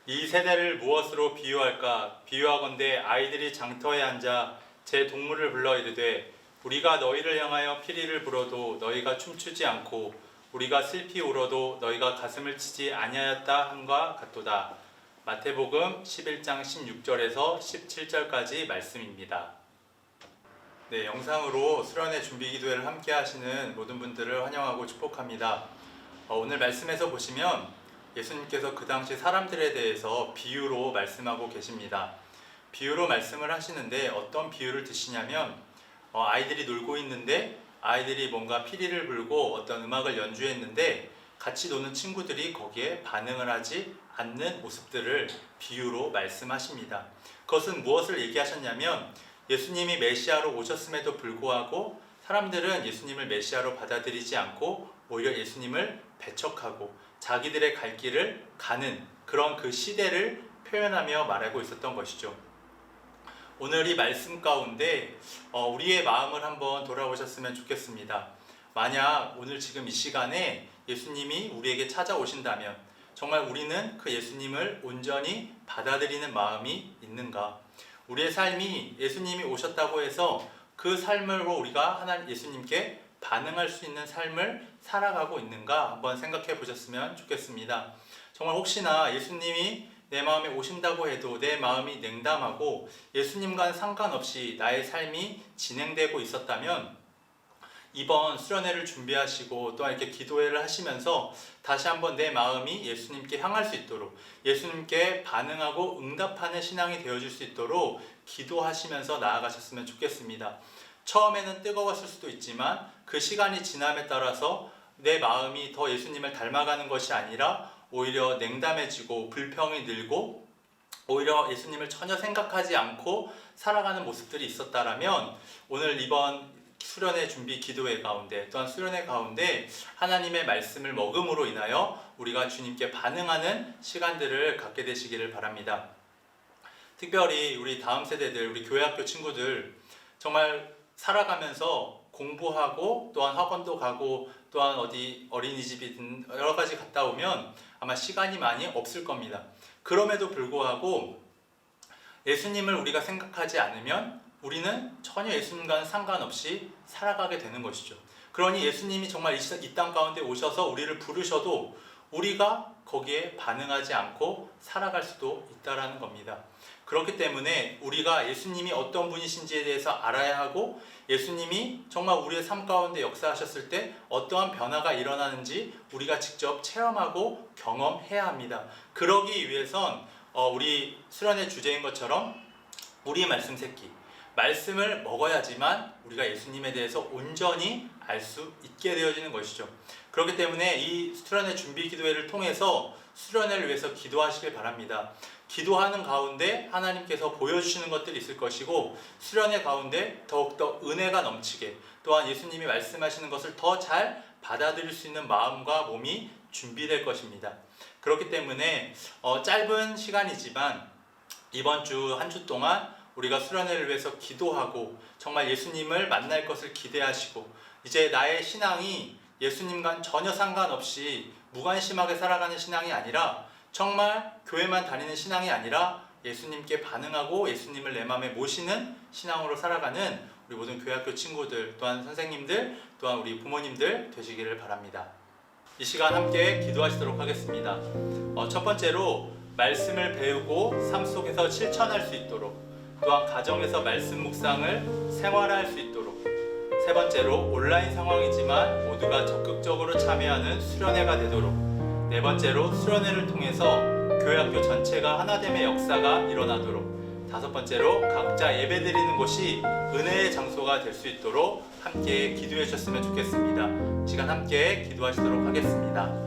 이 세대를 무엇으로 비유할까? 비유하건대 아이들이 장터에 앉아 제 동물을 불러 이르되 우리가 너희를 향하여 피리를 불어도 너희가 춤추지 않고 우리가 슬피 울어도 너희가 가슴을 치지 아니하였다 함과 같도다. 마태복음 11장 16절에서 17절까지 말씀입니다. 네, 영상으로 수련회 준비 기도회를 함께 하시는 모든 분들을 환영하고 축복합니다. 오늘 말씀에서 보시면 예수님께서 그 당시 사람들에 대해서 비유로 말씀하고 계십니다. 비유로 말씀을 하시는데 어떤 비유를 드시냐면 아이들이 놀고 있는데 아이들이 뭔가 피리를 불고 어떤 음악을 연주했는데 같이 노는 친구들이 거기에 반응을 하지 않는 모습들을 비유로 말씀하십니다. 그것은 무엇을 얘기하셨냐면 예수님이 메시아로 오셨음에도 불구하고 사람들은 예수님을 메시아로 받아들이지 않고 오히려 예수님을 배척하고 자기들의 갈 길을 가는 그런 그 시대를 표현하며 말하고 있었던 것이죠. 오늘 이 말씀 가운데 우리의 마음을 한번 돌아보셨으면 좋겠습니다. 만약 오늘 지금 이 시간에 예수님이 우리에게 찾아오신다면 정말 우리는 그 예수님을 온전히 받아들이는 마음이 있는가? 우리의 삶이 예수님이 오셨다고 해서 그 삶으로 우리가 하나님 예수님께 반응할 수 있는 삶을 살아가고 있는가 한번 생각해 보셨으면 좋겠습니다. 정말 혹시나 예수님이 내 마음에 오신다고 해도 내 마음이 냉담하고 예수님과는 상관없이 나의 삶이 진행되고 있었다면 이번 수련회를 준비하시고 또한 이렇게 기도회를 하시면서 다시 한번 내 마음이 예수님께 향할 수 있도록 예수님께 반응하고 응답하는 신앙이 되어줄 수 있도록 기도하시면서 나아가셨으면 좋겠습니다. 처음에는 뜨거웠을 수도 있지만 그 시간이 지남에 따라서 내 마음이 더 예수님을 닮아가는 것이 아니라 오히려 냉담해지고 불평이 늘고 오히려 예수님을 전혀 생각하지 않고 살아가는 모습들이 있었다라면 오늘 이번 수련회 준비 기도회 가운데 또한 수련회 가운데 하나님의 말씀을 먹음으로 인하여 우리가 주님께 반응하는 시간들을 갖게 되시기를 바랍니다. 특별히 우리 다음 세대들, 우리 교회학교 친구들 정말 살아가면서 공부하고 또한 학원도 가고 또한 어디 어린이집이든 여러 가지 갔다 오면 아마 시간이 많이 없을 겁니다. 그럼에도 불구하고 예수님을 우리가 생각하지 않으면 우리는 전혀 예수님과는 상관없이 살아가게 되는 것이죠. 그러니 예수님이 정말 이 땅 가운데 오셔서 우리를 부르셔도 우리가 거기에 반응하지 않고 살아갈 수도 있다라는 겁니다. 그렇기 때문에 우리가 예수님이 어떤 분이신지에 대해서 알아야 하고 예수님이 정말 우리의 삶 가운데 역사하셨을 때 어떠한 변화가 일어나는지 우리가 직접 체험하고 경험해야 합니다. 그러기 위해선 우리 수련의 주제인 것처럼 우리의 말씀 새끼 말씀을 먹어야지만 우리가 예수님에 대해서 온전히 알 수 있게 되어지는 것이죠. 그렇기 때문에 이 수련회 준비 기도회를 통해서 수련회를 위해서 기도하시길 바랍니다. 기도하는 가운데 하나님께서 보여주시는 것들이 있을 것이고 수련회 가운데 더욱더 은혜가 넘치게 또한 예수님이 말씀하시는 것을 더 잘 받아들일 수 있는 마음과 몸이 준비될 것입니다. 그렇기 때문에 짧은 시간이지만 이번 주 한 주 동안 우리가 수련회를 위해서 기도하고 정말 예수님을 만날 것을 기대하시고 이제 나의 신앙이 예수님과는 전혀 상관없이 무관심하게 살아가는 신앙이 아니라 정말 교회만 다니는 신앙이 아니라 예수님께 반응하고 예수님을 내 마음에 모시는 신앙으로 살아가는 우리 모든 교회학교 친구들 또한 선생님들 또한 우리 부모님들 되시기를 바랍니다. 이 시간 함께 기도하시도록 하겠습니다. 첫 번째로 말씀을 배우고 삶 속에서 실천할 수 있도록 또한 가정에서 말씀 묵상을 생활화할 수 있도록 세 번째로 온라인 상황이지만 모두가 적극적으로 참여하는 수련회가 되도록 네 번째로 수련회를 통해서 교회학교 전체가 하나됨의 역사가 일어나도록 다섯 번째로 각자 예배드리는 곳이 은혜의 장소가 될 수 있도록 함께 기도해 주셨으면 좋겠습니다. 시간 함께 기도하시도록 하겠습니다.